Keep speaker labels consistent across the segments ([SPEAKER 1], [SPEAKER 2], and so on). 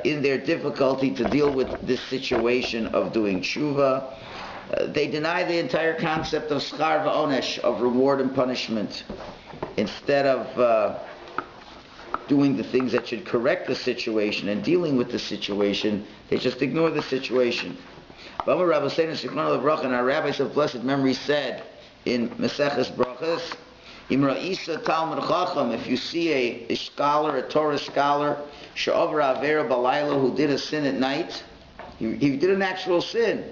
[SPEAKER 1] in their difficulty to deal with this situation of doing tshuva. They deny the entire concept of schar v'onesh, of reward and punishment. Instead of doing the things that should correct the situation and dealing with the situation, they just ignore the situation. Rabbi Yossi Michalowicz, and our rabbis of blessed memory, said in Maseches Brachos, Im ra'isa talmid chacham, if you see a scholar, a Torah scholar, she'ovra avera balayla, who did a sin at night, he did an actual sin.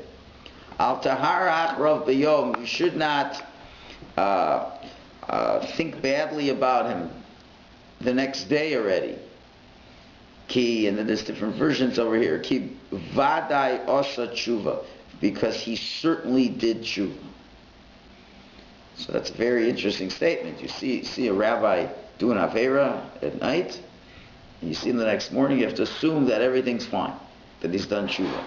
[SPEAKER 1] Al tahar achrav b'yom, you should not think badly about him the next day already. Ki, and then there's different versions over here. Ki vadai osa tshuva, because he certainly did tshuva. So that's a very interesting statement. You see a rabbi doing avera at night, and you see him the next morning, you have to assume that everything's fine, that he's done tshuva.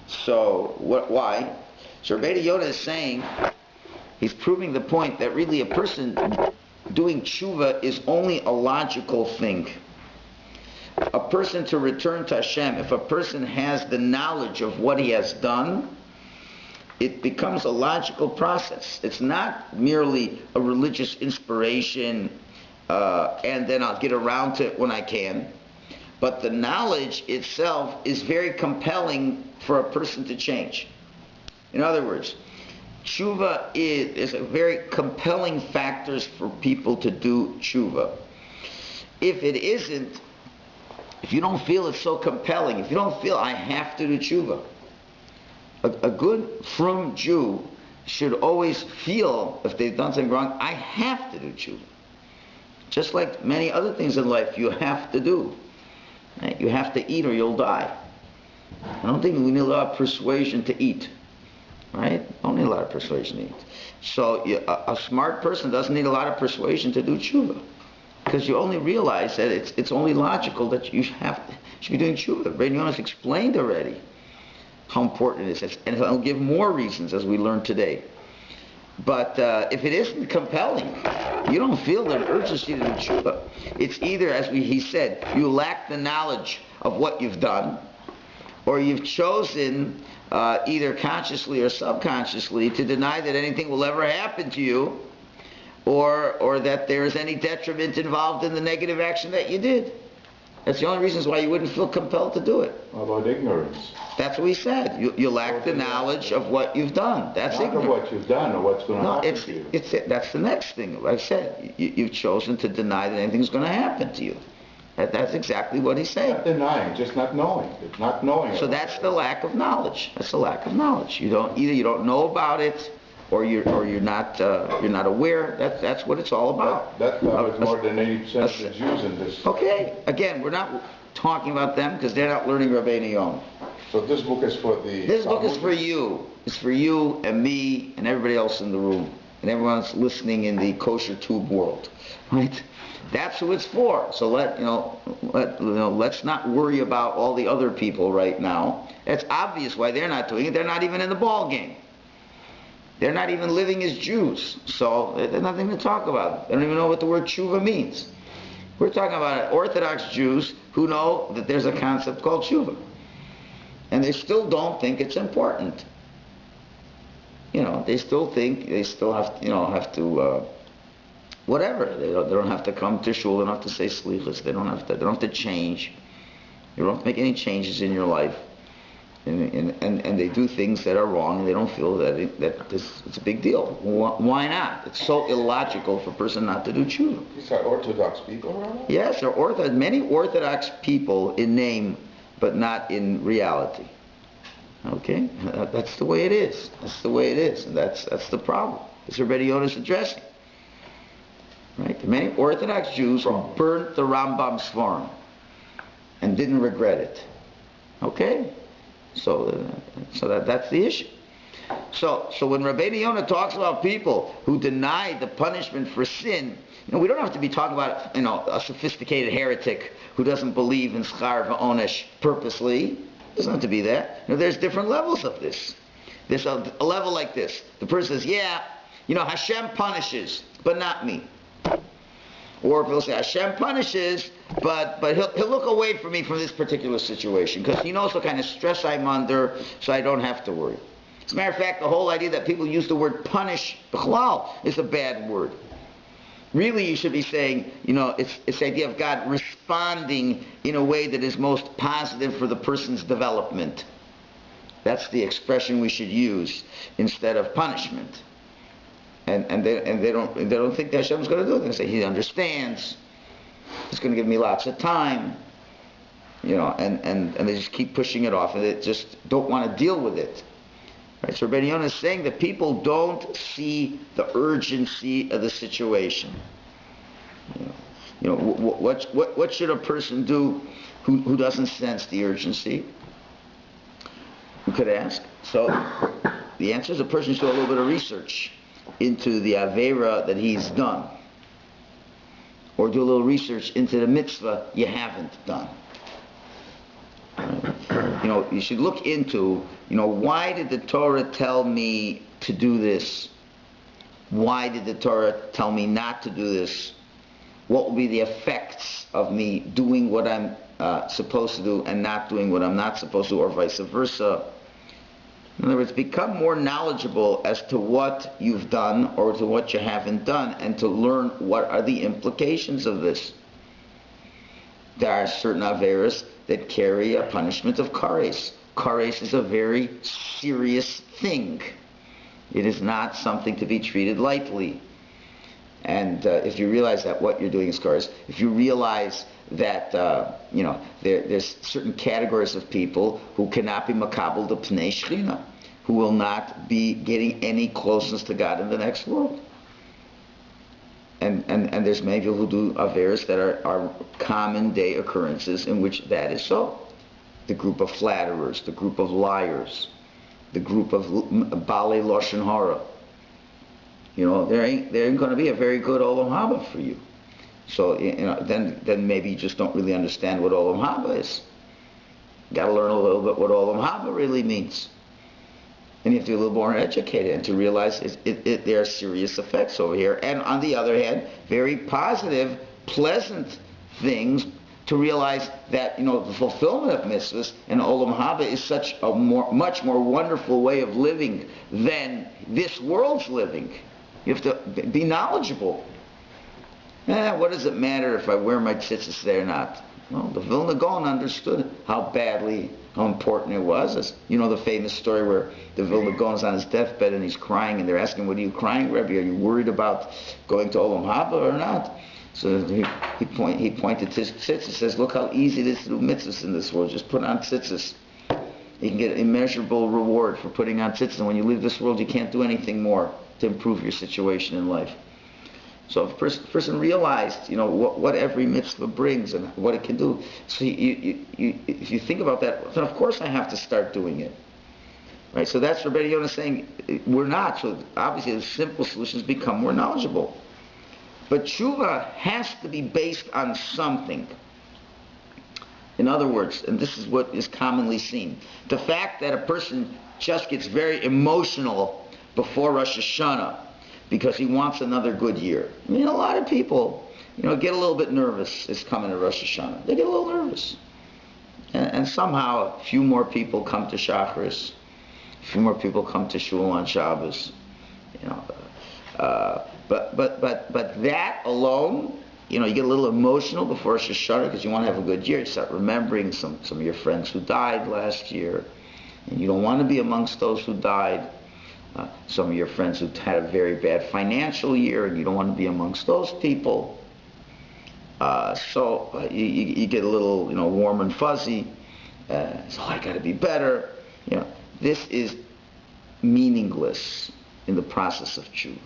[SPEAKER 1] So why? So Rabbi Yonah is saying, he's proving the point that really a person doing tshuva is only a logical thing. A person to return to Hashem, if a person has the knowledge of what he has done, it becomes a logical process. It's not merely a religious inspiration, and then I'll get around to it when I can. But the knowledge itself is very compelling for a person to change. In other words, tshuva is a very compelling factors for people to do tshuva. If it isn't, if you don't feel it's so compelling, if you don't feel I have to do tshuva, a good, frum Jew should always feel, if they've done something wrong, I have to do tshuva. Just like many other things in life you have to do. Right? You have to eat or you'll die. I don't think we need a lot of persuasion to eat. Right? Don't need a lot of persuasion to eat. So a smart person doesn't need a lot of persuasion to do tshuva. Because you only realize that it's only logical that you should be doing tshuva. Rabbi Yonah explained already how important it is. And I'll give more reasons as we learn today. But if it isn't compelling, you don't feel the urgency to do tshuva. It's either, as he said, you lack the knowledge of what you've done, or you've chosen either consciously or subconsciously to deny that anything will ever happen to you, or that there is any detriment involved in the negative action that you did. That's the only reasons why you wouldn't feel compelled to do it.
[SPEAKER 2] How about ignorance?
[SPEAKER 1] That's what he said. You lack the knowledge of what you've done. That's ignorance.
[SPEAKER 2] Not of what you've done or what's going to happen to you.
[SPEAKER 1] That's the next thing. Like I said, you've chosen to deny that anything's going to happen to you. That's exactly what he's saying.
[SPEAKER 2] Not denying, just not knowing. It's not knowing.
[SPEAKER 1] So that's the lack of knowledge. That's the lack of knowledge. You don't know about it, or you're not aware. That's what it's all about.
[SPEAKER 2] That covers more than 80% of the Jews in this.
[SPEAKER 1] Okay. Again, we're not talking about them because they're not learning Rabbeinu Yonah.
[SPEAKER 2] So this book is for the.
[SPEAKER 1] This book is for you. It's for you and me and everybody else in the room and everyone else listening in the kosher tube world, right? That's who it's for. So let's not worry about all the other people right now. It's obvious why they're not doing it. They're not even in the ball game. They're not even living as Jews. So there's nothing to talk about. They don't even know what the word tshuva means. We're talking about Orthodox Jews who know that there's a concept called tshuva. And they still don't think it's important. They still think they still have to whatever. They don't have to come to Shul. They don't have to say slichus. They don't have to change. You don't have to make any changes in your life. And they do things that are wrong, and they don't feel that it's a big deal. Why not? It's so illogical for a person not to do tshuva.
[SPEAKER 2] These are Orthodox people, right?
[SPEAKER 1] Yes, there are many Orthodox people in name, but not in reality. Okay? That's the way it is. That's the way it is. And that's the problem. It's Rabbi Yonah's addressing. Right? Many Orthodox Jews burnt the Rambam Svarim and didn't regret it. Okay? So that's the issue. So when Rabbeinu Yonah talks about people who deny the punishment for sin, we don't have to be talking about a sophisticated heretic who doesn't believe in schar v'onesh purposely. It doesn't have to be that. There's different levels of this. There's a level like this. The person says, Hashem punishes, but not me. Or if he'll say, Hashem punishes, but he'll look away from me from this particular situation because he knows what kind of stress I'm under, so I don't have to worry. As a matter of fact, the whole idea that people use the word punish, b'chlal, is a bad word. Really, you should be saying, it's the idea of God responding in a way that is most positive for the person's development. That's the expression we should use instead of punishment. And they don't think that Hashem's going to do it. They say He understands. He's going to give me lots of time. And they just keep pushing it off, and they just don't want to deal with it. Right? So Rabbi Yonah is saying that people don't see the urgency of the situation. What should a person do who doesn't sense the urgency? We could ask. So the answer is a person should do a little bit of research into the Avera that he's done. Or do a little research into the mitzvah you haven't done. You should look into, why did the Torah tell me to do this? Why did the Torah tell me not to do this? What will be the effects of me doing what I'm supposed to do and not doing what I'm not supposed to, or vice versa? In other words, become more knowledgeable as to what you've done or to what you haven't done, and to learn what are the implications of this. There are certain averas that carry a punishment of kares. Kares is a very serious thing. It is not something to be treated lightly. And if you realize that what you're doing is kares, if you realize that there's certain categories of people who cannot be makabel the pnei shechina, who will not be getting any closeness to God in the next world. And there's many people who do averas that are common day occurrences in which that is so. The group of flatterers, the group of liars, the group of balei lashon hara. There ain't going to be a very good olam haba for you. So then maybe you just don't really understand what olam haba is. You got to learn a little bit what olam haba really means. And you have to be a little more educated and to realize there are serious effects over here. And on the other hand, very positive, pleasant things to realize that, the fulfillment of mitzvahs and olam haba is such a much more wonderful way of living than this world's living. You have to be knowledgeable. What does it matter if I wear my tzitzis today or not? Well, the Vilna Gaon understood how important it was. As, the famous story where the Vilna Gaon is on his deathbed and he's crying, and they're asking, "What are you crying, Rebbe? Are you worried about going to Olam Haba or not?" So he pointed to his tzitzis and says, "Look how easy it is to do mitzvahs in this world. Just put on tzitzis. You can get immeasurable reward for putting on tzitzis. And when you leave this world, you can't do anything more to improve your situation in life." So if a person realized, what every mitzvah brings and what it can do, so if you think about that, then of course I have to start doing it. Right? So that's what Rabbi Yonah is saying. We're not. So obviously the simple solutions become more knowledgeable. But tshuva has to be based on something. In other words, and this is what is commonly seen, the fact that a person just gets very emotional before Rosh Hashanah because he wants another good year. A lot of people, get a little bit nervous. It's coming to Rosh Hashanah. They get a little nervous. And somehow a few more people come to Shacharis. A few more people come to Shul on Shabbos. But that alone, you get a little emotional before Rosh Hashanah because you want to have a good year. You start remembering some of your friends who died last year. And you don't want to be amongst those who died. Some of your friends who had a very bad financial year, and you don't want to be amongst those people. So you get a little, warm and fuzzy. So I got to be better. This is meaningless in the process of tshuva.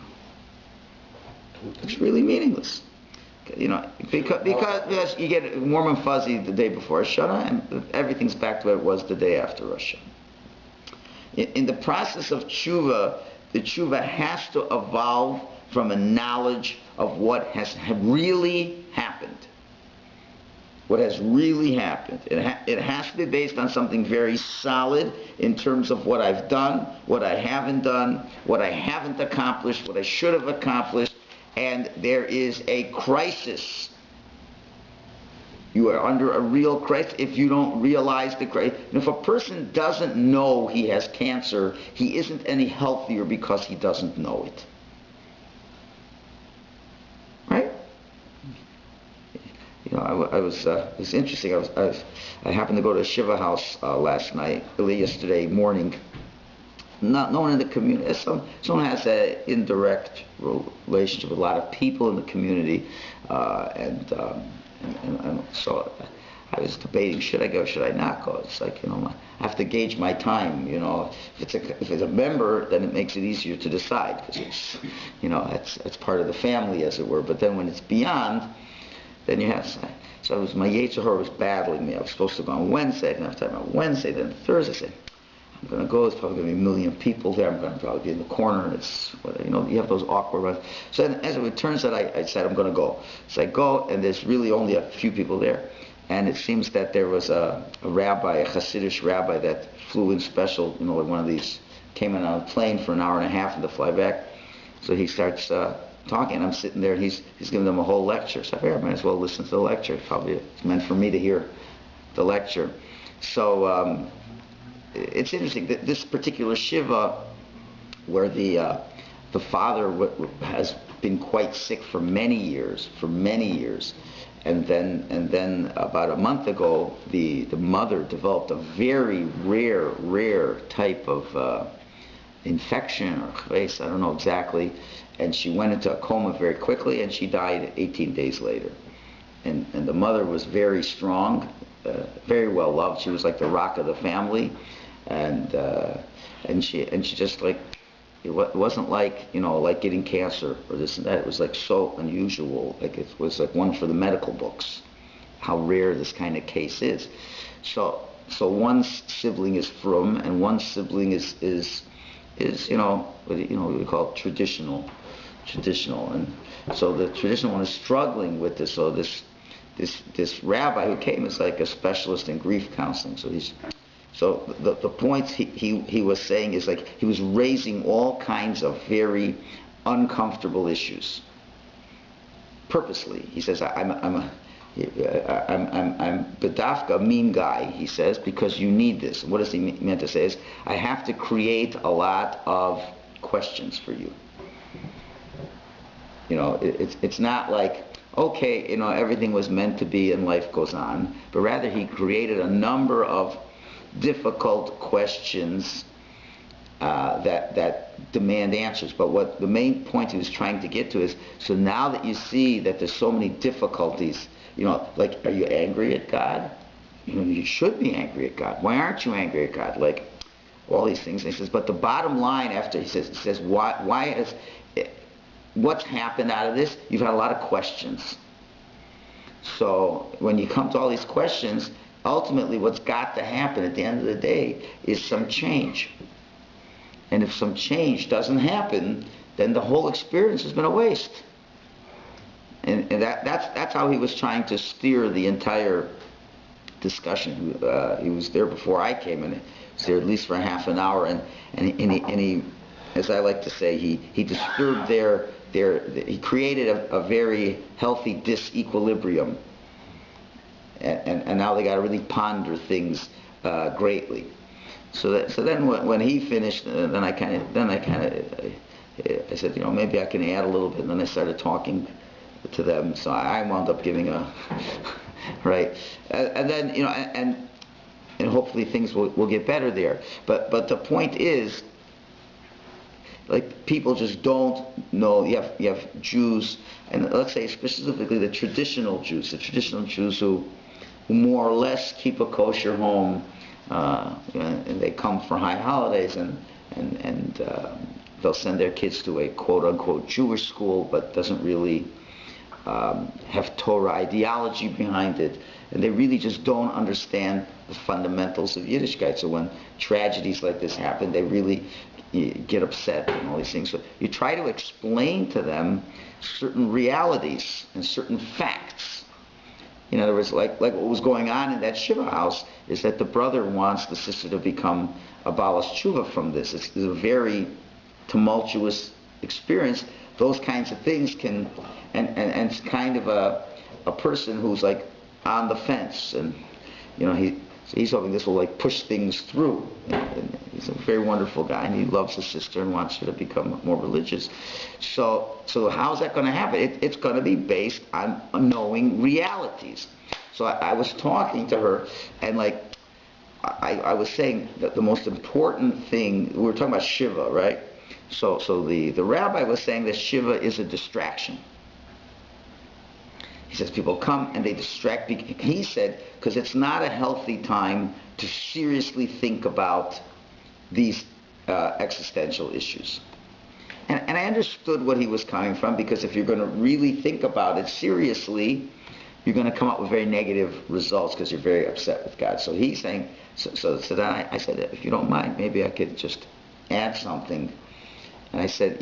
[SPEAKER 1] It's really meaningless. Because you get warm and fuzzy the day before Rosh Hashanah, and everything's back to what it was the day after Rosh Hashanah. In the process of tshuva, the tshuva has to evolve from a knowledge of what has really happened. What has really happened. It has to be based on something very solid in terms of what I've done, what I haven't done, what I haven't accomplished, what I should have accomplished, and there is a crisis. You are under a real crisis if you don't realize the crisis. And if a person doesn't know he has cancer, he isn't any healthier because he doesn't know it. Right? You know, it was interesting. I happened to go to a Shiva house yesterday morning. Not known in the community. Someone has an indirect relationship with a lot of people in the community, and so I was debating, should I go, should I not go? It's like, you know, I have to gauge my time. You know, if it's a member, then it makes it easier to decide because it's, you know, it's part of the family, as it were. But then when it's beyond, then you have. So my Yetzer Hara was battling me. I was supposed to go on Wednesday. I didn't have time on Wednesday. Then Thursday, I said, I'm going to go. There's probably going to be 1 million people there. I'm going to probably be in the corner. And it's, you know, you have those awkward runs. So then, as it turns out, I said, I'm going to go. So I go, and there's really only a few people there. And it seems that there was a rabbi, a Hasidic rabbi that flew in special, you know, like one of these, came in on a plane for an hour and a half and to fly back. So he starts talking. I'm sitting there, and he's giving them a whole lecture. So I figured I might as well listen to the lecture. Probably it's meant for me to hear the lecture. So it's interesting that this particular shiva, where the father has been quite sick for many years, and then about a month ago, the mother developed a very rare type of infection or chves, I don't know exactly, and she went into a coma very quickly, and she died 18 days later. And the mother was very strong, very well loved. She was like the rock of the family. And she just, like, it wasn't like, you know, like getting cancer or this and that. It was like so unusual. Like it was like one for the medical books, how rare this kind of case is. So one sibling is frum and one sibling is you know what we call traditional, and so the traditional one is struggling with this. So this rabbi who came is like a specialist in grief counseling. So the points he was saying is like he was raising all kinds of very uncomfortable issues purposely. He says, I'm bedafka mean guy, he says, because you need this. And what does he meant to say is, I have to create a lot of questions for you. You know, it's not like, okay, you know, everything was meant to be and life goes on, but rather he created a number of difficult questions that demand answers. But what the main point he was trying to get to is, so now that you see that there's so many difficulties, you know, like, are you angry at God? You know, you should be angry at God. Why aren't you angry at God? Like, all these things. And he says, but the bottom line after he says why is what's happened out of this? You've had a lot of questions. So when you come to all these questions, ultimately what's got to happen at the end of the day is some change. And if some change doesn't happen, then the whole experience has been a waste. And that's how he was trying to steer the entire discussion. He was there before I came, and he was there at least for a half an hour, and he, as I like to say, he disturbed he created a very healthy disequilibrium. And now they got to really ponder things greatly. So then when he finished, then I said, you know, maybe I can add a little bit. And then I started talking to them. So I wound up giving a right, and then, you know, and hopefully things will get better there. But the point is, like, people just don't know. You have Jews, and let's say specifically the traditional Jews who more or less keep a kosher home, and they come for high holidays, and they'll send their kids to a quote-unquote Jewish school, but doesn't really have Torah ideology behind it, and they really just don't understand the fundamentals of Yiddishkeit. So when tragedies like this happen, they really get upset and all these things. So you try to explain to them certain realities and certain facts. In other words, like what was going on in that Shiva house is that the brother wants the sister to become a Balas Teshuva from this. It's a very tumultuous experience, those kinds of things can, and it's kind of a person who's like on the fence, and he's hoping this will like push things through. And he's a very wonderful guy, and he loves his sister and wants her to become more religious. So how's that going to happen? It's going to be based on knowing realities. So I was talking to her, and like I was saying that the most important thing, we were talking about Shiva, right? So the rabbi was saying that Shiva is a distraction. He says people come and they distract. He said because it's not a healthy time to seriously think about these existential issues. And I understood what he was coming from, because if you're going to really think about it seriously, you're going to come up with very negative results because you're very upset with God. So he's saying, so then I said, if you don't mind, maybe I could just add something. And I said,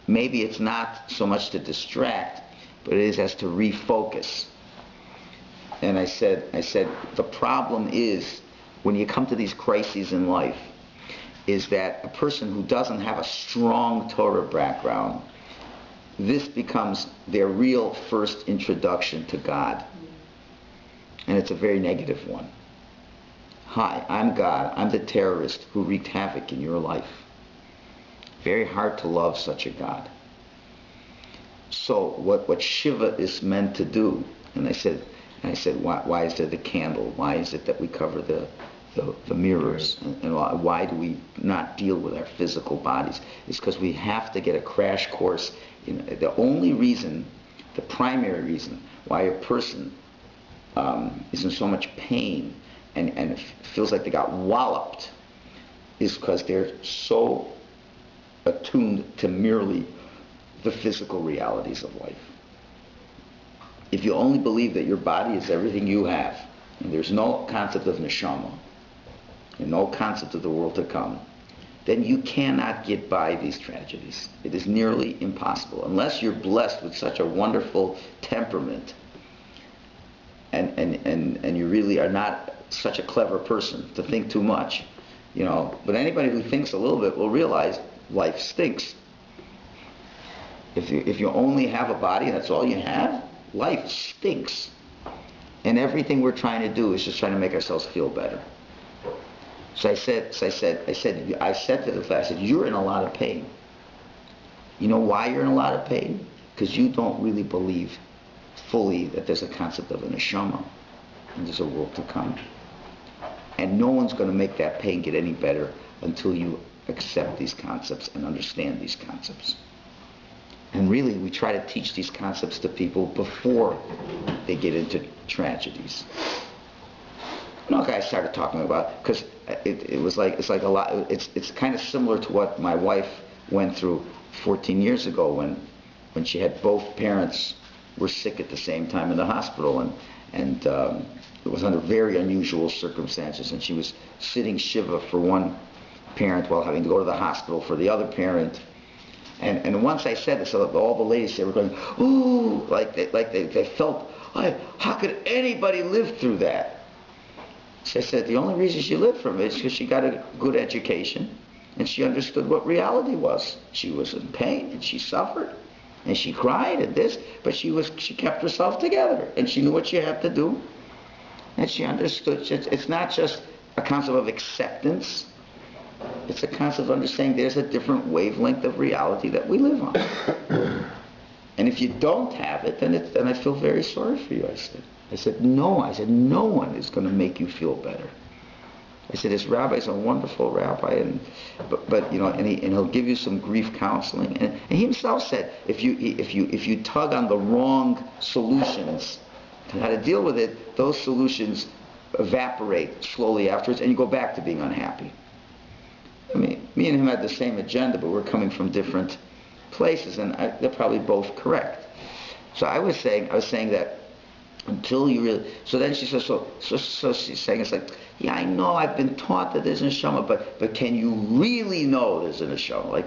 [SPEAKER 1] maybe it's not so much to distract, but it is as to refocus. And I said, the problem is, when you come to these crises in life, is that a person who doesn't have a strong Torah background, this becomes their real first introduction to God. And it's a very negative one. Hi, I'm God. I'm the terrorist who wreaked havoc in your life. Very hard to love such a God. So what Shiva is meant to do, and I said, why is there the candle? Why is it that we cover the mirrors? And why do we not deal with our physical bodies? It's because we have to get a crash course. The only reason, the primary reason, why a person is in so much pain and feels like they got walloped, is because they're so attuned to merely the physical realities of life. If you only believe that your body is everything you have, and there's no concept of neshama, and no concept of the world to come, then you cannot get by these tragedies. It is nearly impossible, unless you're blessed with such a wonderful temperament, and you really are not such a clever person to think too much, But anybody who thinks a little bit will realize life stinks. If you only have a body and that's all you have, life stinks. And everything we're trying to do is just trying to make ourselves feel better. So I said to the class, you're in a lot of pain. You know why you're in a lot of pain? Because you don't really believe fully that there's a concept of a neshama and there's a world to come. And no one's going to make that pain get any better until you accept these concepts and understand these concepts. And really, we try to teach these concepts to people before they get into tragedies. I started talking about, because it's like a lot. It's kind of similar to what my wife went through 14 years ago when she had both parents were sick at the same time in the hospital, and it was under very unusual circumstances, and she was sitting Shiva for one parent while having to go to the hospital for the other parent. And once I said it, so all the ladies, they were going, ooh, like they felt, how could anybody live through that? So I said, the only reason she lived from it is because she got a good education, and she understood what reality was. She was in pain, and she suffered, and she cried, and this, but she kept herself together, and she knew what she had to do, and she understood. It's not just a concept of acceptance. It's a concept of understanding there's a different wavelength of reality that we live on. And if you don't have it, then I feel very sorry for you, I said, no one is going to make you feel better. I said, this rabbi is a wonderful rabbi, but he'll give you some grief counseling. And he himself said, if you tug on the wrong solutions to how to deal with it, those solutions evaporate slowly afterwards, and you go back to being unhappy. I mean, me and him had the same agenda, but we're coming from different places, and they're probably both correct. So I was saying that until you really. So then she says, so she's saying, it's like, yeah, I know I've been taught that there's a neshama, but can you really know there's a neshama?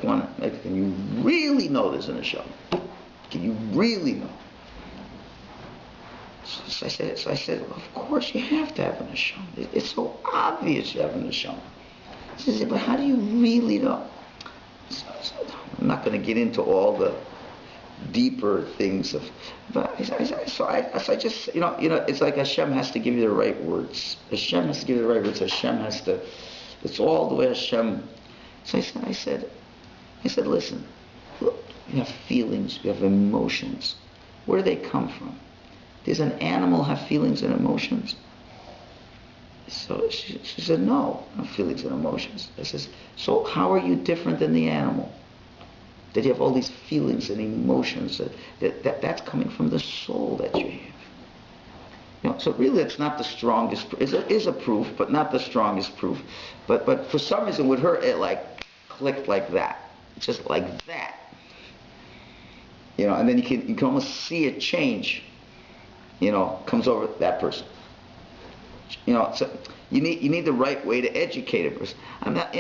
[SPEAKER 1] Can you really know there's a neshama? Can you really know? So I said, well, of course you have to have a neshama. It's so obvious you have a neshama. She said, but how do you really know? So I'm not going to get into all the deeper things of, but I just, it's like Hashem has to give you the right words. Hashem has to give you the right words. Hashem has to, it's all the way Hashem. So I said, listen, look, you have feelings, you have emotions. Where do they come from? Does an animal have feelings and emotions? So she said, no, no feelings and emotions. I says, so how are you different than the animal? That you have all these feelings and emotions, that's coming from the soul that you have. So really it's not the strongest, it is a proof, but not the strongest proof. But for some reason with her, it like clicked like that. Just like that. And then you can almost see it change, comes over that person. So you need the right way to educate a person. I'm not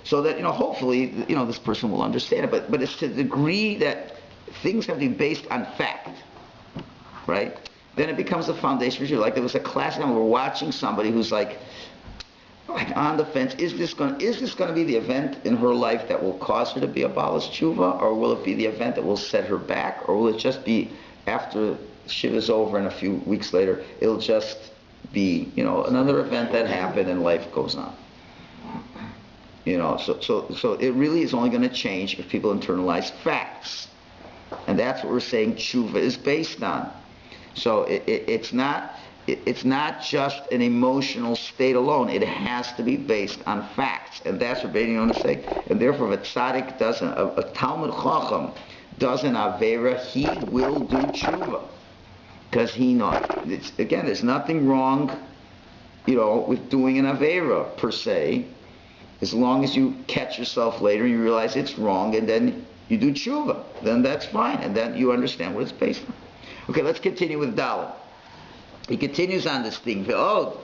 [SPEAKER 1] so that hopefully this person will understand it. But it's to the degree that things have to be based on fact, right? Then it becomes a foundation for you. Like there was a class now we're watching somebody who's like on the fence. Is this going to be the event in her life that will cause her to be a Balas Tshuva, or will it be the event that will set her back, or will it just be after Shiva's over and a few weeks later it'll just be another event that happened and life goes on. So it really is only going to change if people internalize facts, and that's what we're saying Tshuva is based on. So it's not just an emotional state alone. It has to be based on facts, and that's what Rabbi Yonah say. And therefore, if a tzaddik doesn't, a Talmud Chacham does an avera, he will do Tshuva. Because he knows. Again, there's nothing wrong, with doing an Avera per se, as long as you catch yourself later and you realize it's wrong, and then you do Tshuva. Then that's fine, and then you understand what it's based on. Okay, let's continue with Dalet. He continues on this thing. Hisponein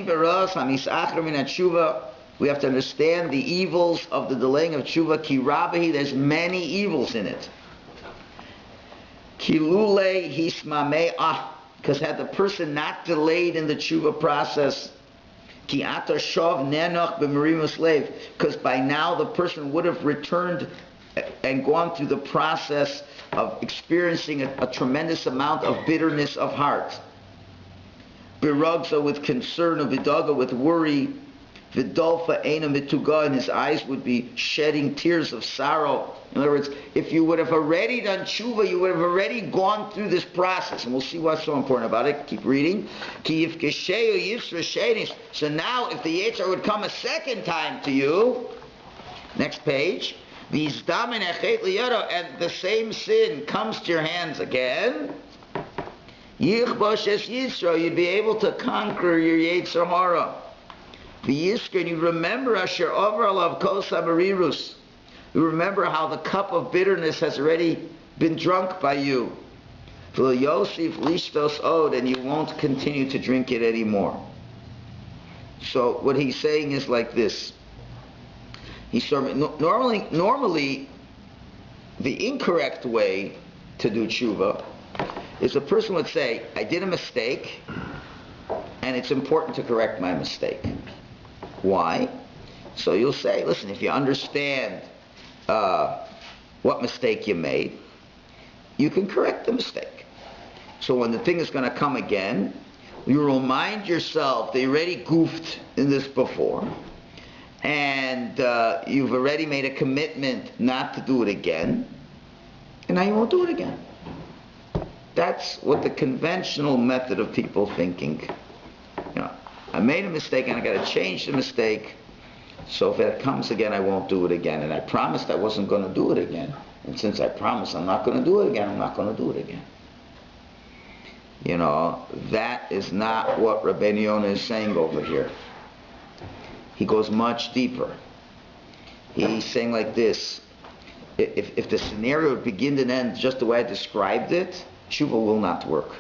[SPEAKER 1] beros hamisachar min Tshuva. We have to understand the evils of the delaying of Tshuva. Ki rabahi, there's many evils in it. Kilule hismamei because had the person not delayed in the tshuva process, ki ata shov nenoch b'merimus leiv, because by now the person would have returned and gone through the process of experiencing a tremendous amount of bitterness of heart. Biragza with concern, of vidaga with worry, vidolfa eina mituga, and his eyes would be shedding tears of sorrow. In other words, if you would have already done tshuva, you would have already gone through this process. And we'll see what's so important about it. Keep reading. So now, if the Yetzer would come a second time to you, next page, and the same sin comes to your hands again, you'd be able to conquer your Yetzer Hara. And you remember Asher Over Alav Kol Sabarirus. You remember how the cup of bitterness has already been drunk by you. Yosef Lishtos Od, and you won't continue to drink it anymore. So what he's saying is like this. Normally, the incorrect way to do tshuva is a person would say, I did a mistake, and it's important to correct my mistake. Why? So you'll say, listen, if you understand what mistake you made, you can correct the mistake. So when the thing is going to come again, you remind yourself that you already goofed in this before, and you've already made a commitment not to do it again, and now you won't do it again. That's what the conventional method of people thinking. I made a mistake and I got to change the mistake, so if it comes again, I won't do it again. And I promised I wasn't going to do it again. And since I promised I'm not going to do it again, I'm not going to do it again. That is not what Rabbi Yonah is saying over here. He goes much deeper. He's saying like this: if the scenario would begin and end just the way I described it, tshuva will not work.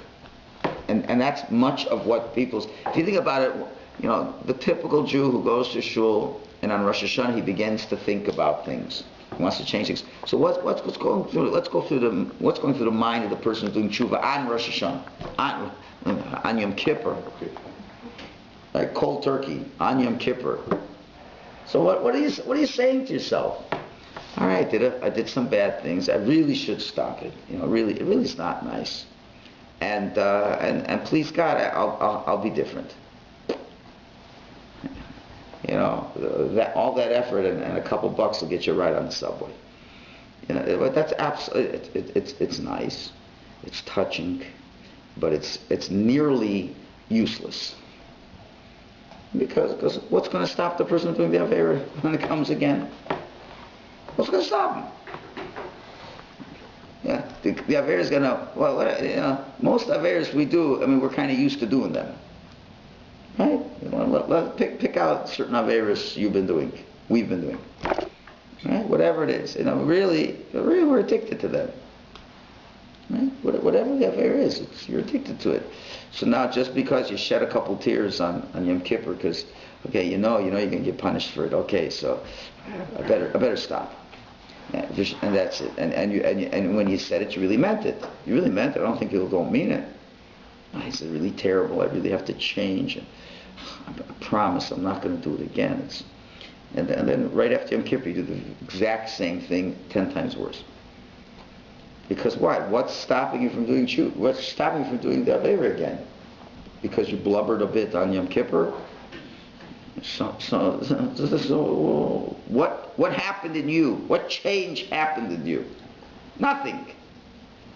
[SPEAKER 1] And that's much of what people's... If you think about it, the typical Jew who goes to Shul, and on Rosh Hashanah he begins to think about things. He wants to change things. So what's going through? Let's go through what's going through the mind of the person who's doing tshuva on Rosh Hashanah, on Yom Kippur, like cold turkey on Yom Kippur. So what are you saying to yourself? All right, I did some bad things. I really should stop it. It really is not nice. And please God, I'll be different. That all that effort and a couple bucks will get you right on the subway. But that's absolutely, it's nice, it's touching, but it's nearly useless. Because what's going to stop the person doing the Avera when it comes again? What's going to stop him? Yeah, the Avera is going to, most Averas we do, we're kind of used to doing them. Right? Pick out certain Averas we've been doing. Right? Whatever it is. Really we're addicted to them. Right? Whatever the Avera is, you're addicted to it. So now just because you shed a couple tears on Yom Kippur, because, okay, you're going to get punished for it. Okay, so I better stop. And that's it. And when you said it, you really meant it. You really meant it. I don't think people don't mean it. It's really terrible. I really have to change. I promise I'm not going to do it again. And then right after Yom Kippur, you do the exact same thing 10 times worse. Because why? What's stopping you from doing Shul? What's stopping you from doing the Avera again? Because you blubbered a bit on Yom Kippur? So what happened in you? What change happened in you? Nothing.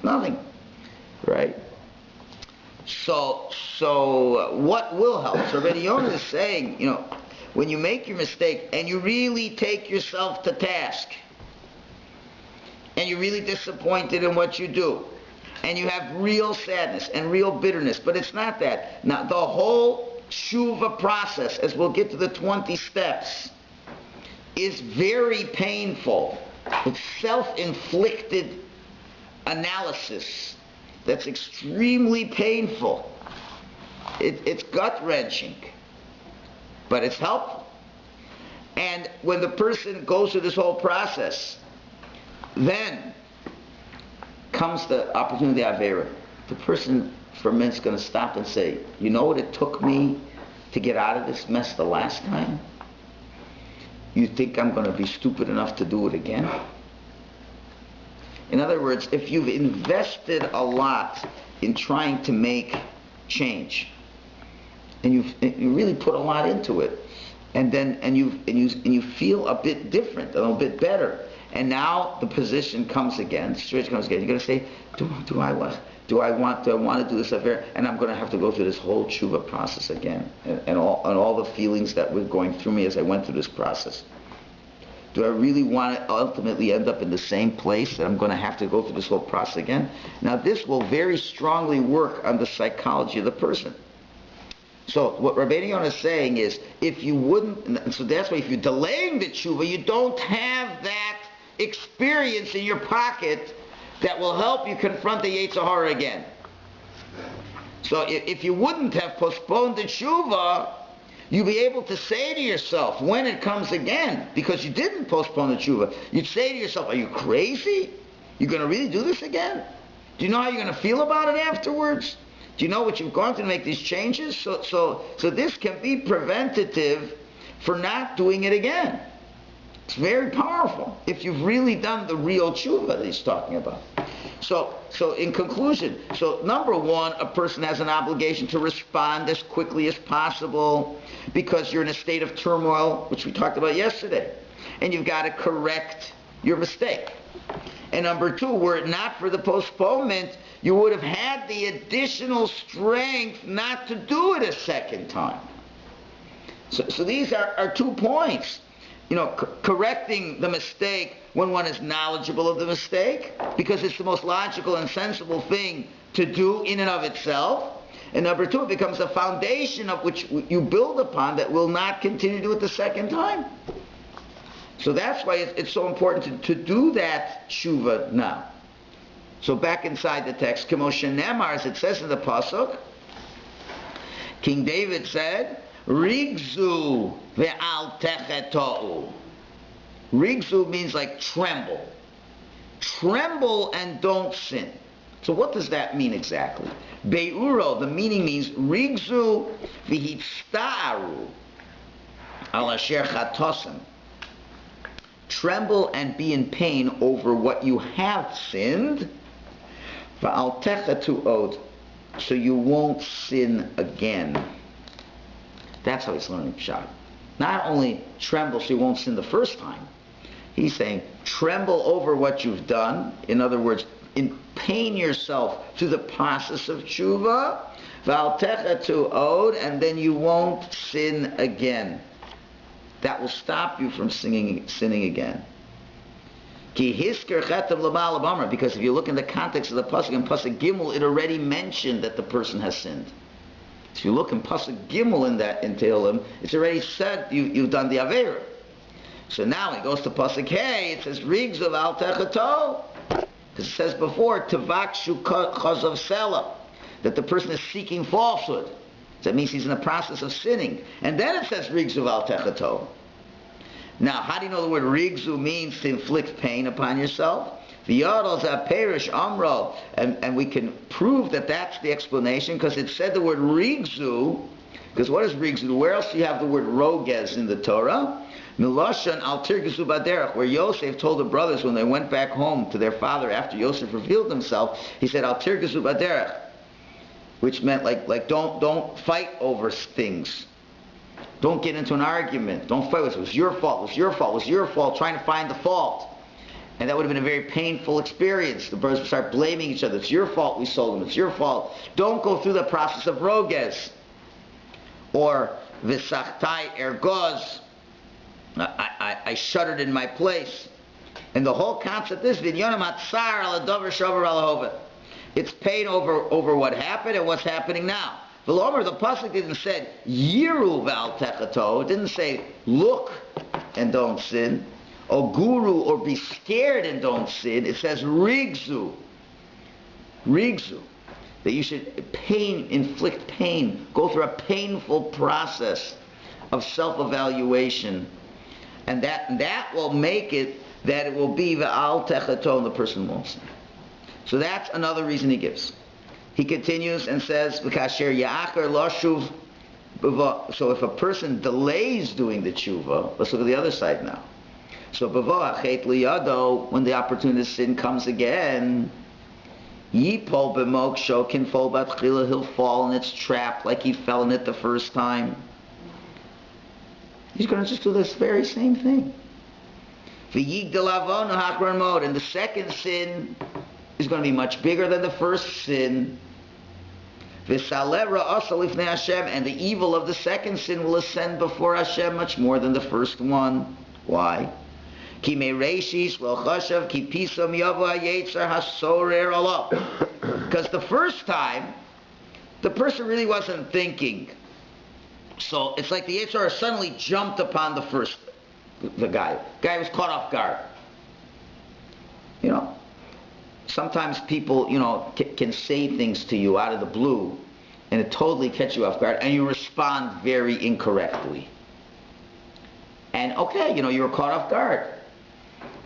[SPEAKER 1] Right? So what will help? So Rabbi Yonah is saying, when you make your mistake and you really take yourself to task, and you're really disappointed in what you do, and you have real sadness and real bitterness, but it's not that. Now, the whole Teshuva process, as we'll get to the 20 steps, is very painful. It's self-inflicted analysis that's extremely painful. It's gut-wrenching, but it's helpful. And when the person goes through this whole process, then comes the opportunity of Avera. The person for a minute is going to stop and say, you know what it took me to get out of this mess the last time? You think I'm going to be stupid enough to do it again? In other words, if you've invested a lot in trying to make change, and you really put a lot into it, and you feel a bit different, a little bit better, and now the position comes again, the situation comes again. You're going to say, do I want to do this affair? And I'm going to have to go through this whole tshuva process again, and all the feelings that were going through me as I went through this process. Do I really want to ultimately end up in the same place that I'm going to have to go through this whole process again? Now, this will very strongly work on the psychology of the person. So what Rabbi Yonah is saying is, if you wouldn't, so that's why if you're delaying the tshuva, you don't have that experience in your pocket that will help you confront the Yetzer Hara again. So if you wouldn't have postponed the tshuva, you'll be able to say to yourself when it comes again, because you didn't postpone the tshuva, you'd say to yourself, are you crazy? You're going to really do this again? Do you know how you're going to feel about it afterwards? Do you know what you've gone through to make these changes? So this can be preventative for not doing it again. It's very powerful if you've really done the real tshuva that he's talking about. So in conclusion, number one, a person has an obligation to respond as quickly as possible because you're in a state of turmoil, which we talked about yesterday, and you've got to correct your mistake. And number two, were it not for the postponement, you would have had the additional strength not to do it a second time. So these are 2 points. Correcting the mistake when one is knowledgeable of the mistake, because it's the most logical and sensible thing to do in and of itself. And number two, it becomes a foundation of which you build upon that will not continue to do it the second time. So that's why it's so important to do that tshuva now. So back inside the text, K'moshe Nemar, as it says in the pasuk, King David said, Rigzu ve'al techeto'u. Rigzu means like tremble. Tremble and don't sin. So what does that mean exactly? Be'uro, the meaning means Rigzu v'hitztaru. al asher chatosim. Tremble and be in pain over what you have sinned. Va'al techatu od, so you won't sin again. That's how he's learning Pshat. Not only tremble so you won't sin the first time. He's saying tremble over what you've done. In other words, pain yourself through the process of tshuva. Va'al techatu od, and then you won't sin again. That will stop you from sinning again. Because if you look in the context of the pasuk, in pasuk Gimel, it already mentioned that the person has sinned. So if you look in pasuk Gimel in Tehillim, it's already said you've done the Aveira. So now he goes to pasuk Hey, it says Rigzu al techato. Because it says before, Tavakshu chazav sela, that the person is seeking falsehood. That means he's in the process of sinning. And then it says Rigzu al techato. Now, how do you know the word Rigzu means to inflict pain upon yourself? V'yadol zaperish amro. And we can prove that that's the explanation because it said the word Rigzu. Because what is Rigzu? Where else do you have the word Rogez in the Torah? Miloshan al tirgizu baderech, where Yosef told the brothers when they went back home to their father after Yosef revealed himself, he said al tirgizu baderech. Which meant like don't fight over things. Don't get into an argument. Don't fight with it. It was your fault. It was your fault. It was your fault. Trying to find the fault. And that would have been a very painful experience. The brothers would start blaming each other. It's your fault we sold them. It's your fault. Don't go through the process of rogez. Or v'sachtai ergoz. I shuddered in my place. And the whole concept is v'nyonam atzar al adover shover al hova. It's pain over what happened and what's happening now. V'lomer, the pasuk didn't say yiru v'al techato. It didn't say look and don't sin, or guru, or be scared and don't sin. It says rigzu, that you should inflict pain, go through a painful process of self-evaluation, and that will make it that it will be v'al techato, and the person won't sin. So that's another reason he gives. He continues and says, "V'kasher ya'achar lo shuv." So if a person delays doing the tshuva, let's look at the other side now. So b'vo hachet liyado, when the opportunity to sin comes again, yipol b'moksho kinfol batchila, he'll fall in its trap like he fell in it the first time. He's going to just do this very same thing. V'yigdal avonu hakron mod, and the second sin is going to be much bigger than the first sin. And the evil of the second sin will ascend before Hashem much more than the first one. Why? Because the first time, the person really wasn't thinking. So it's like the Yetzer suddenly jumped upon the guy. The guy was caught off guard. You know? Sometimes people, can say things to you out of the blue, and it totally catches you off guard, and you respond very incorrectly. And you were caught off guard.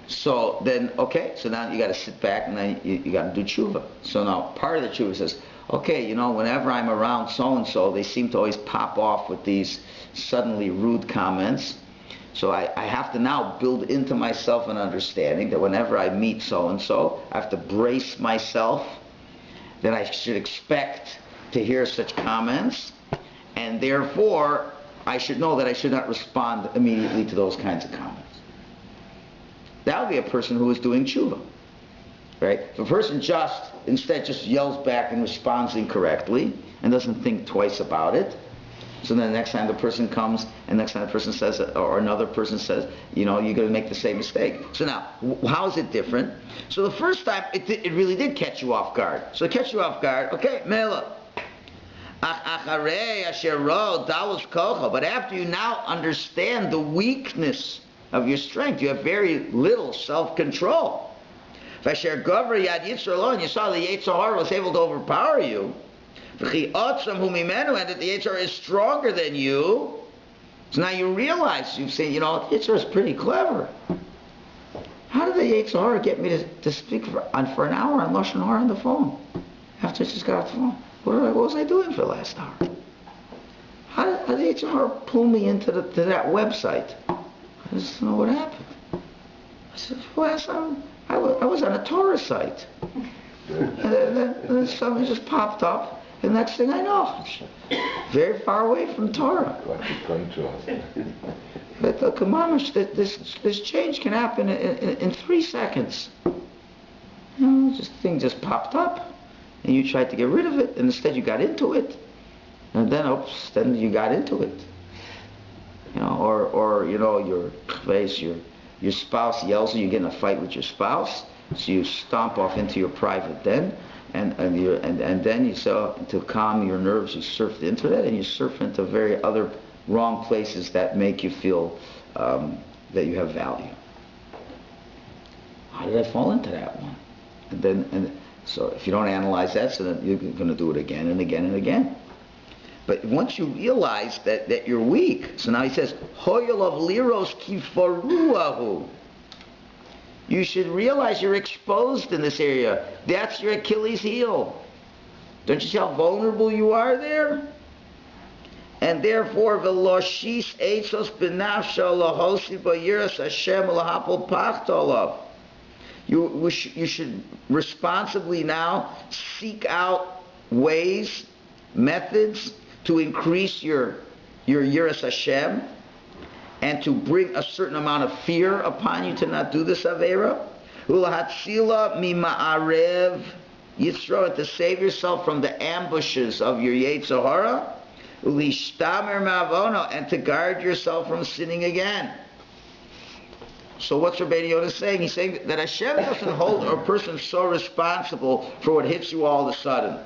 [SPEAKER 1] So then, so now you got to sit back, and then you got to do tshuva. So now part of the tshuva says, whenever I'm around so-and-so, they seem to always pop off with these suddenly rude comments. So I have to now build into myself an understanding that whenever I meet so-and-so, I have to brace myself that I should expect to hear such comments, and therefore I should know that I should not respond immediately to those kinds of comments. That would be a person who is doing tshuva, right? If a person instead just yells back and responds incorrectly and doesn't think twice about it, so then the next time the person comes, and next time the person says, or another person says, you're going to make the same mistake. So now, how is it different? So the first time, it really did catch you off guard. So it catch you off guard, mela. But after you now understand the weakness of your strength, you have very little self-control. And you saw the Yetzer was able to overpower you, and that the Yetzer is stronger than you. So now you realize, you say, Yetzer is pretty clever. How did the Yetzer get me to speak for an hour on Lashon Hara on the phone? After I just got off the phone. What was I doing for the last hour? the HR pull me to that website? I just don't know what happened. I said, well, I was on a Torah site. And then something just popped up, and next thing I know, very far away from Torah. But the Kamamish, this change can happen in 3 seconds. This thing just popped up, and you tried to get rid of it, and instead you got into it, and then you got into it. Or your spouse yells and you get in a fight with your spouse, so you stomp off into your private den, and then you to calm your nerves, you surf the internet, and you surf into very other wrong places that make you feel that you have value. How did I fall into that one? So if you don't analyze that, so then you're going to do it again and again and again. But once you realize that you're weak, so now he says, Hoyolav liros kifaruahu. You should realize you're exposed in this area. That's your Achilles heel. Don't you see how vulnerable you are there? And therefore, veloshis eitzos benafsha lahosi bayiras Hashem lahapol pachtolav. You should responsibly now seek out ways, methods to increase your yiras Hashem, and to bring a certain amount of fear upon you to not do this avera. Ulahatzila mima'arev yitzro, to save yourself from the ambushes of your Yetzer Hara. Ulishtamer ma'avono, and to guard yourself from sinning again. So what's Rabbi Yonah saying? He's saying that Hashem doesn't hold a person so responsible for what hits you all of a sudden,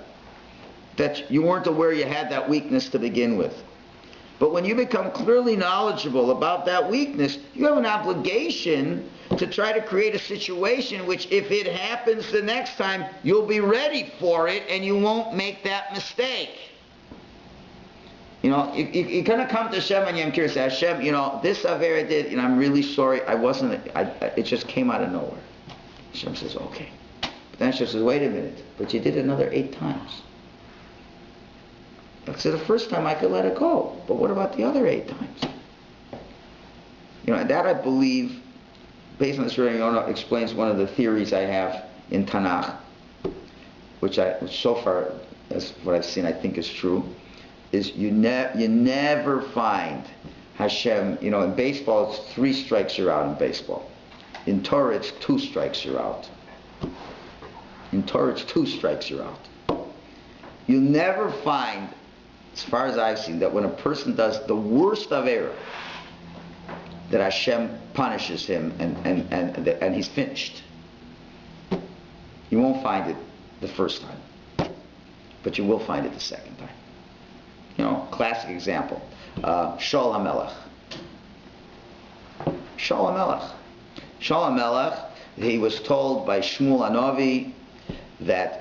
[SPEAKER 1] that you weren't aware you had that weakness to begin with. But when you become clearly knowledgeable about that weakness, you have an obligation to try to create a situation which, if it happens the next time, you'll be ready for it and you won't make that mistake. You're going to come to Hashem on Yom Kippur and say, Hashem, this Avera did, I'm really sorry, it just came out of nowhere. Hashem says, okay. But then Hashem says, wait a minute, but you did it another 8 times. So the first time I could let it go, but what about the other 8 times? And that I believe, based on this, Rabbi Yonah explains one of the theories I have in Tanakh, which so far, as what I've seen, I think is true, is you never find Hashem, in baseball it's 3 strikes you're out in baseball. In Torah it's 2 strikes you're out. In Torah it's 2 strikes you're out. You never find, as far as I've seen, that when a person does the worst of error, that Hashem punishes him and he's finished. You won't find it the first time, but you will find it the second time. Classic example, Shaul HaMelech. Shaul HaMelech, he was told by Shmuel Hanavi that,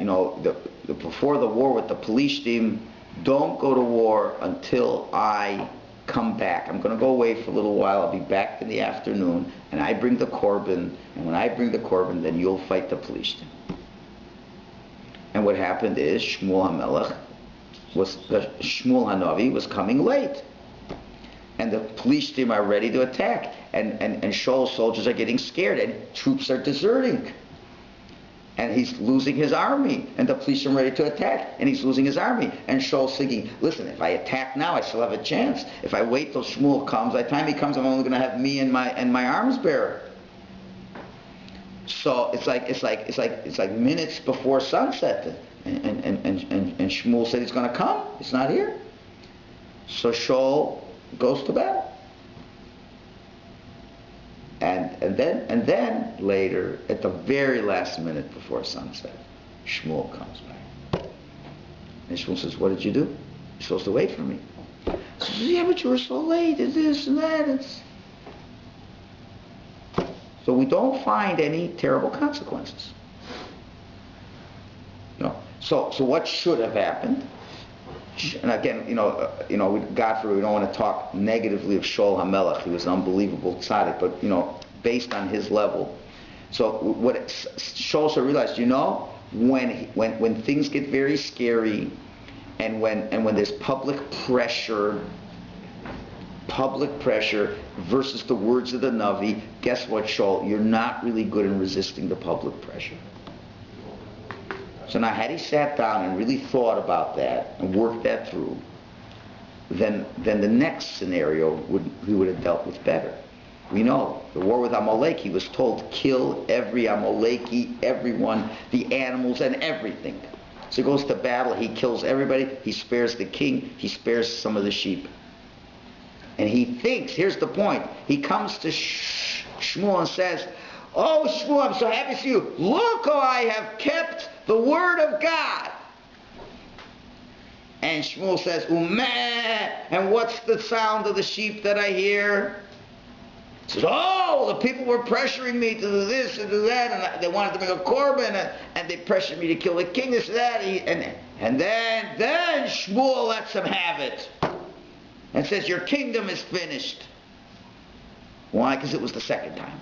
[SPEAKER 1] before the war with the Pelishtim, don't go to war until I come back. I'm going to go away for a little while. I'll be back in the afternoon, and I bring the korban, and when I bring the korban, then you'll fight the Pelishtim. And what happened is Shmuel Hanavi was coming late, and the Pelishtim are ready to attack, and Shaul's soldiers are getting scared, and troops are deserting, and he's losing his army, and the Pelishtim are ready to attack, and he's losing his army, and Shaul's thinking, listen, if I attack now, I still have a chance. If I wait till Shmuel comes, by the time he comes, I'm only going to have me and my arms bearer. So it's like minutes before sunset. And Shmuel said he's going to come. He's not here. So Shaul goes to battle. And then later, at the very last minute before sunset, Shmuel comes back. And Shmuel says, what did you do? You're supposed to wait for me. He says, yeah, but you were so late, and this and that. So we don't find any terrible consequences. So what should have happened? And again, God forbid, we don't want to talk negatively of Shaul HaMelech. He was an unbelievable tzaddik, but based on his level. So what Shaul should realize, when things get very scary, and when there's public pressure public pressure versus the words of the Navi, guess what, Shul? You're not really good in resisting the public pressure. So now, had he sat down and really thought about that and worked that through, then the next scenario he would have dealt with better. We know the war with Amalek, he was told, kill every Amaleki, everyone, the animals and everything. So he goes to battle, he kills everybody, he spares the king, he spares some of the sheep. And he thinks, here's the point, he comes to Shmuel and says, oh Shmuel, I'm so happy to see you. Look how I have kept the word of God. And Shmuel says, Umeh, and what's the sound of the sheep that I hear? He says, oh, the people were pressuring me to do this and do that, and they wanted to make a korban, and they pressured me to kill the king, this and that, and then Shmuel lets him have it, and says, your kingdom is finished. Why? Because it was the second time.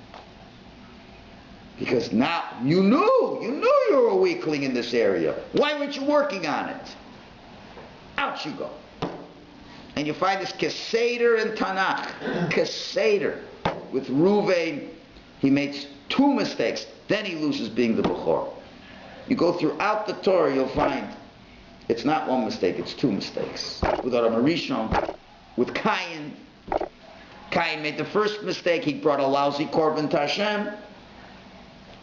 [SPEAKER 1] Because now, you knew you were a weakling in this area. Why weren't you working on it? Out you go. And you find this Keseder in Tanakh. Keseder. With Ruvain, he makes 2 mistakes. Then he loses being the Bechor. You go throughout the Torah, you'll find it's not 1 mistake, it's 2 mistakes. With Adam Rishon, with Cain. Cain made the first mistake. He brought a lousy korban to Hashem.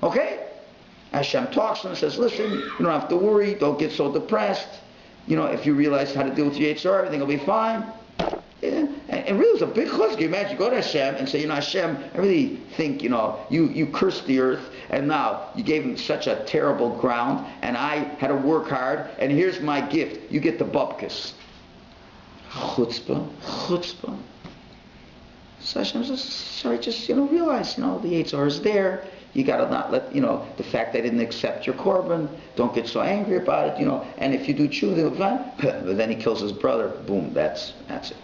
[SPEAKER 1] Okay? Hashem talks to him and says, listen, you don't have to worry, don't get so depressed. You know, if you realize how to deal with your Yitzhar, everything will be fine. Yeah. And really, it's a big chus. Can you imagine? You go to Hashem and say, you know, Hashem, I really think, you know, you cursed the earth, and now you gave him such a terrible ground, and I had to work hard, and here's my gift. You get the bupkis. Chutzpah. So Hashem says, sorry, just, you know, realize, you know, the Yitzhar is there. You got to not let, you know, the fact that I didn't accept your korban, don't get so angry about it, you know, and if you do tshuva, fine. But then he kills his brother, boom, that's it.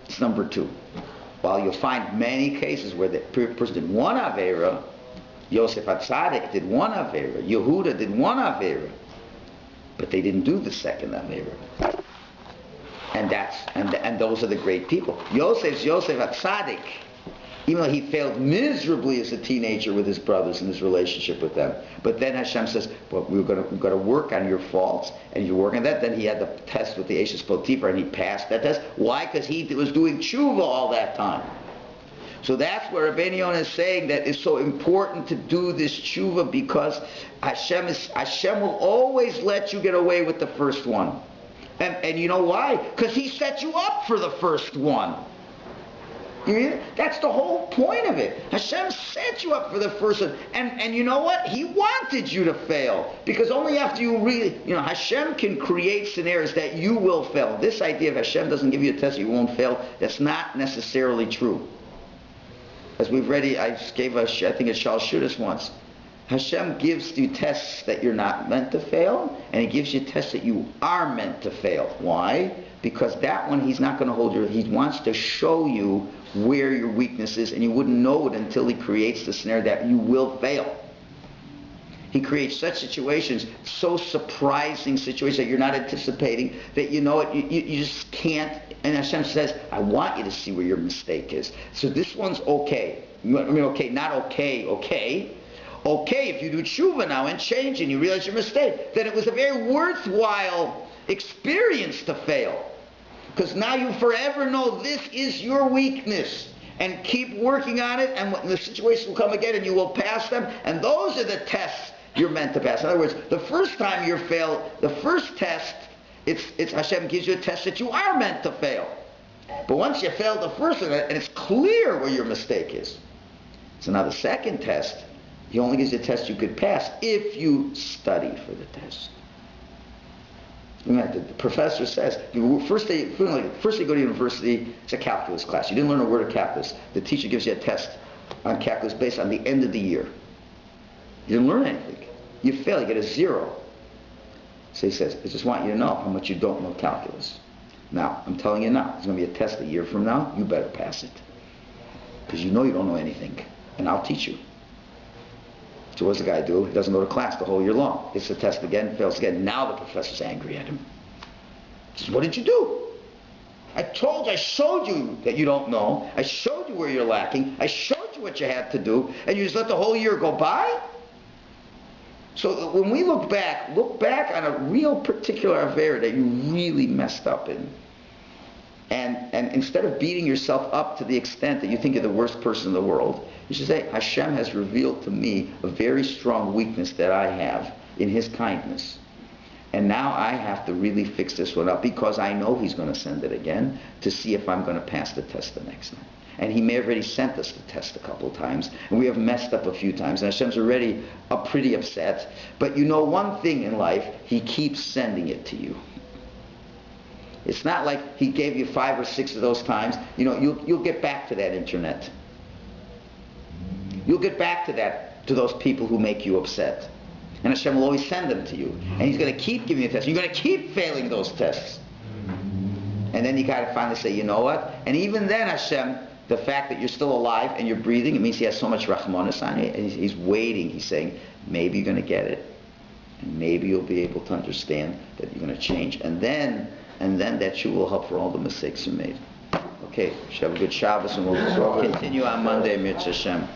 [SPEAKER 1] It's number 2. While you'll find many cases where the person did 1 Aveira, Yosef HaTzadik did 1 Aveira, Yehuda did 1 Aveira, but they didn't do the second Aveira. And those are the great people. Yosef HaTzadik, even though he failed miserably as a teenager with his brothers in his relationship with them. But then Hashem says, well, we've got to work on your faults, and you work on that. Then he had the test with the Ashes Potiphar, and he passed that test. Why? Because he was doing tshuva all that time. So that's where Rabbeinu Yonah is saying that it's so important to do this tshuva, because Hashem will always let you get away with the first one. And you know why? Because he set you up for the first one. That's the whole point of it. Hashem set you up for the first one. And you know what? He wanted you to fail. Because only after you really, you know, Hashem can create scenarios that you will fail. This idea of Hashem doesn't give you a test you won't fail, that's not necessarily true. As we've read, I gave I think a Shal Shudas once. Hashem gives you tests that you're not meant to fail, and he gives you tests that you are meant to fail. Why? Because that one he's not going to hold you. He wants to show you where your weakness is, and you wouldn't know it until he creates the scenario that you will fail. He creates such situations, so surprising situations that you're not anticipating, that you know it, you just can't. And Hashem says, I want you to see where your mistake is. So this one's okay. I mean, okay, not okay, okay. Okay, if you do tshuva now and change and you realize your mistake, then it was a very worthwhile experience to fail. Because now you forever know this is your weakness. And keep working on it, and the situation will come again and you will pass them. And those are the tests you're meant to pass. In other words, the first time you fail, the first test, it's Hashem gives you a test that you are meant to fail. But once you fail the first one, and it's clear where your mistake is. So now the second test, he only gives you a test you could pass if you study for the test. The professor says, first day you go to university, it's a calculus class. You didn't learn a word of calculus. The teacher gives you a test on calculus based on the end of the year. You didn't learn anything. You fail, you get a 0. So he says, I just want you to know how much you don't know calculus. Now, I'm telling you now, there's going to be a test a year from now, you better pass it. Because you know you don't know anything, and I'll teach you. So what does the guy do? He doesn't go to class the whole year long. Gets the test again, fails again. Now the professor's angry at him. He says, what did you do? I showed you that you don't know. I showed you where you're lacking. I showed you what you had to do, and you just let the whole year go by? So when we look back on a real particular affair that you really messed up in. And instead of beating yourself up to the extent that you think you're the worst person in the world, you should say, Hashem has revealed to me a very strong weakness that I have in His kindness. And now I have to really fix this one up, because I know He's going to send it again to see if I'm going to pass the test the next time. And He may have already sent us the test a couple of times, and we have messed up a few times, and Hashem's already pretty upset. But you know one thing in life, He keeps sending it to you. It's not like He gave you 5 or 6 of those times. You know, you'll get back to that internet. You'll get back to that, to those people who make you upset. And Hashem will always send them to you. And He's going to keep giving you tests. You're going to keep failing those tests. And then you got to finally say, you know what? And even then, Hashem, the fact that you're still alive and you're breathing, it means He has so much rachmanis on you. And He's waiting. He's saying, maybe you're going to get it. And maybe you'll be able to understand that you're going to change. And then that you will help for all the mistakes you made. Okay, have a good Shabbos, and we'll continue on Monday, Mitzvah Hashem.